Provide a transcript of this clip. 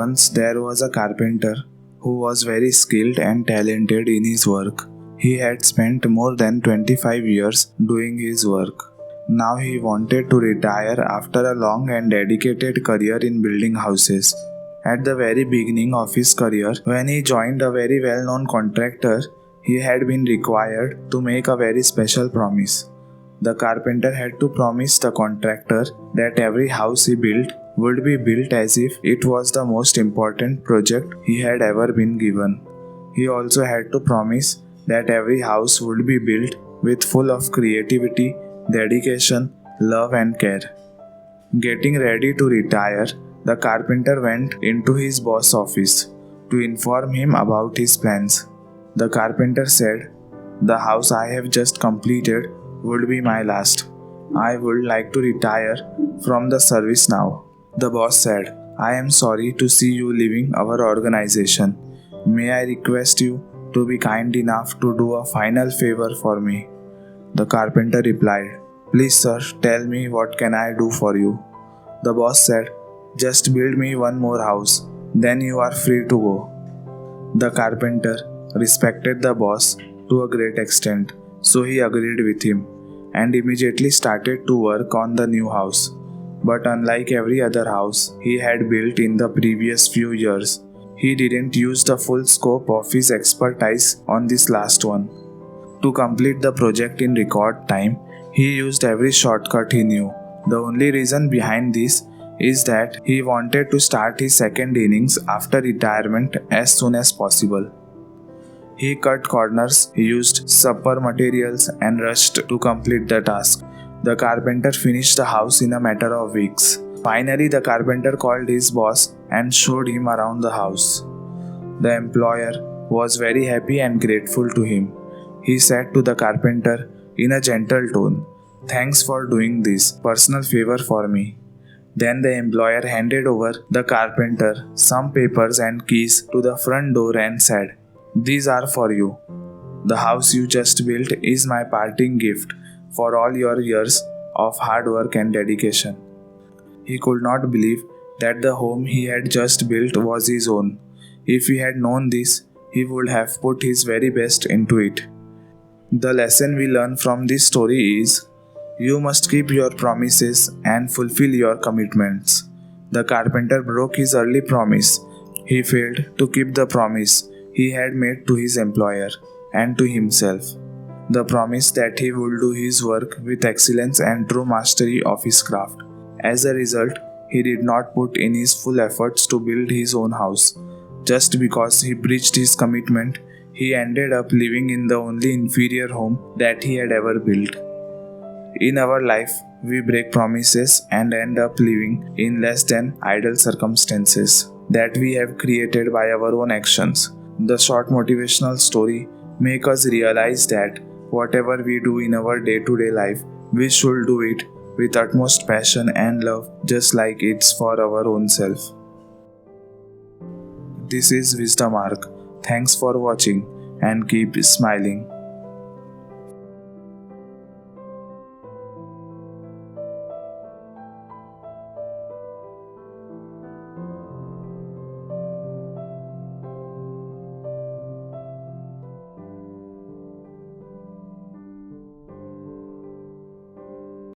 Once there was a carpenter who was very skilled and talented in his work. He had spent more than 25 years doing his work. Now he wanted to retire after a long and dedicated career in building houses. At the very beginning of his career, when he joined a very well-known contractor, he had been required to make a very special promise. The carpenter had to promise the contractor that every house he built would be built as if it was the most important project he had ever been given. He also had to promise that every house would be built with full of creativity, dedication, love and care. Getting ready to retire, the carpenter went into his boss' office to inform him about his plans. The carpenter said, "The house I have just completed would be my last. I would like to retire from the service now." The boss said, "I am sorry to see you leaving our organization. May I request you to be kind enough to do a final favor for me?" The carpenter replied, "Please sir, tell me what can I do for you?" The boss said, "Just build me one more house, then you are free to go." The carpenter respected the boss to a great extent, so he agreed with him and immediately started to work on the new house. But unlike every other house he had built in the previous few years, he didn't use the full scope of his expertise on this last one. To complete the project in record time, he used every shortcut he knew. The only reason behind this is that he wanted to start his second innings after retirement as soon as possible. He cut corners, used supper materials, and rushed to complete the task. The carpenter finished the house in a matter of weeks. Finally, the carpenter called his boss and showed him around the house. The employer was very happy and grateful to him. He said to the carpenter in a gentle tone, "Thanks for doing this personal favor for me." Then the employer handed over the carpenter some papers and keys to the front door and said, "These are for you. The house you just built is my parting gift for all your years of hard work and dedication." He could not believe that the home he had just built was his own. If he had known this, he would have put his very best into it. The lesson we learn from this story is, you must keep your promises and fulfill your commitments. The carpenter broke his early promise. He failed to keep the promise he had made to his employer and to himself. The promise that he would do his work with excellence and true mastery of his craft. As a result, he did not put in his full efforts to build his own house. Just because he breached his commitment, he ended up living in the only inferior home that he had ever built. In our life, we break promises and end up living in less than ideal circumstances that we have created by our own actions. The short motivational story makes us realize that whatever we do in our day-to-day life, we should do it with utmost passion and love, just like it's for our own self. This is Wisdom Arc. Thanks for watching and keep smiling.